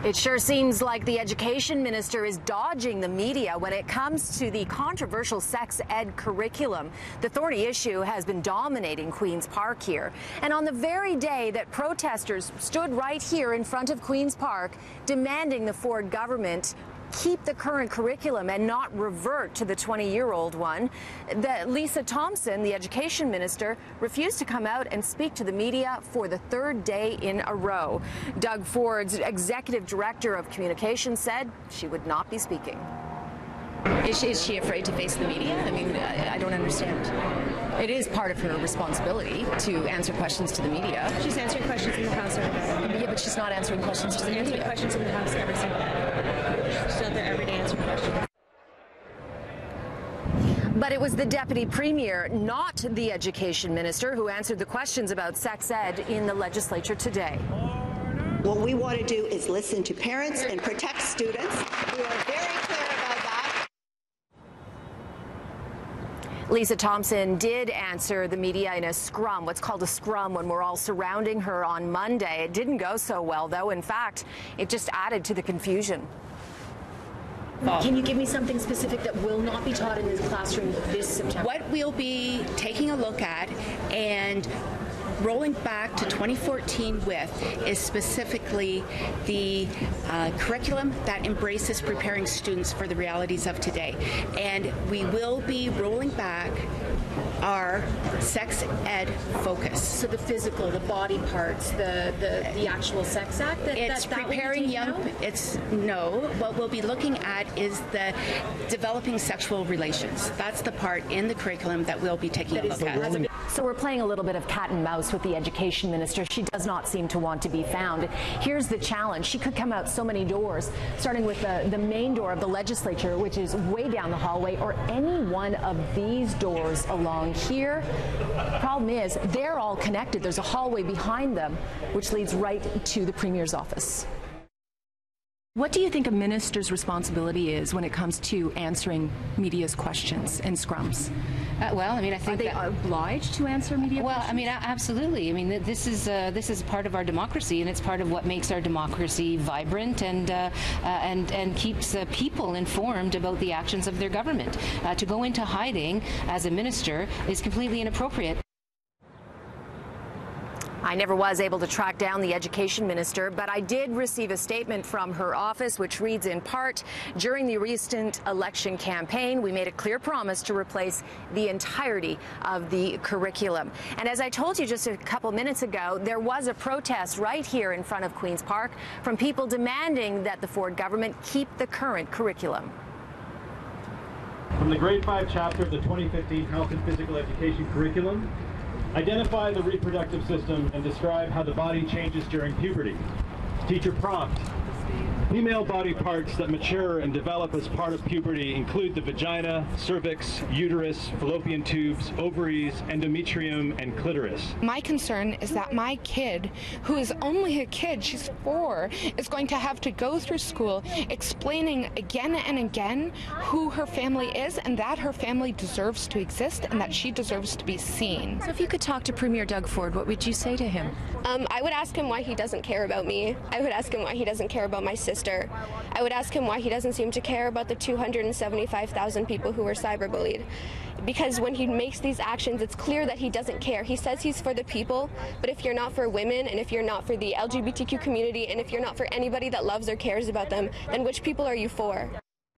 It sure seems like the education minister is dodging the media when it comes to the controversial sex ed curriculum. The thorny issue has been dominating Queen's Park here. And on the very day that protesters stood right here in front of Queen's Park demanding the Ford government keep the current curriculum and not revert to the 20-year-old one, Lisa Thompson, the education minister, refused to come out and speak to the media for the third day in a row. Doug Ford's executive director of communications said she would not be speaking. Is she afraid to face the media? I mean, I don't understand. It is part of her responsibility to answer questions to the media. She's answering questions in the House every day. Yeah, but she's not answering questions to the media. She's answering questions in the House every single day. She's out there every day answering questions. But it was the deputy premier, not the education minister, who answered the questions about sex ed in the legislature today. What we want to do is listen to parents and protect students. We are very clear about that. Lisa Thompson did answer the media in a scrum, what's called a scrum, when we're all surrounding her on Monday. It didn't go so well, though. In fact, it just added to the confusion. Can you give me something specific that will not be taught in this classroom this September? What we'll be taking a look at and rolling back to 2014 with is specifically the curriculum that embraces preparing students for the realities of today. And we will be rolling back our sex ed focus. So the physical, the body parts, the actual sex act? It's preparing young, what we'll be looking at is the developing sexual relations. That's the part in the curriculum that we'll be taking a look at. So we're playing a little bit of cat and mouse with the education minister. She does not seem to want to be found. Here's the challenge. She could come out so many doors, starting with the main door of the legislature, which is way down the hallway, or any one of these doors along here. Problem is, they're all connected. There's a hallway behind them, which leads right to the premier's office. What do you think a minister's responsibility is when it comes to answering media's questions and scrums? Well, I mean, I think are they obliged to answer media questions? Well, I mean, absolutely. I mean, this is part of our democracy, and it's part of what makes our democracy vibrant and keeps people informed about the actions of their government. To go into hiding as a minister is completely inappropriate. I never was able to track down the education minister, but I did receive a statement from her office which reads in part, during the recent election campaign, we made a clear promise to replace the entirety of the curriculum. And as I told you just a couple minutes ago, there was a protest right here in front of Queen's Park from people demanding that the Ford government keep the current curriculum. From the grade 5 chapter of the 2015 Health and Physical Education curriculum, identify the reproductive system and describe how the body changes during puberty. Teacher prompt. Female body parts that mature and develop as part of puberty include the vagina, cervix, uterus, fallopian tubes, ovaries, endometrium, and clitoris. My concern is that my kid, who is only a kid, she's 4, is going to have to go through school explaining again and again who her family is and that her family deserves to exist and that she deserves to be seen. So if you could talk to Premier Doug Ford, what would you say to him? I would ask him why he doesn't care about me. I would ask him why he doesn't care about my sister. I would ask him why he doesn't seem to care about the 275,000 people who were cyberbullied. Because when he makes these actions, it's clear that he doesn't care. He says he's for the people, but if you're not for women, and if you're not for the LGBTQ community, and if you're not for anybody that loves or cares about them, then which people are you for?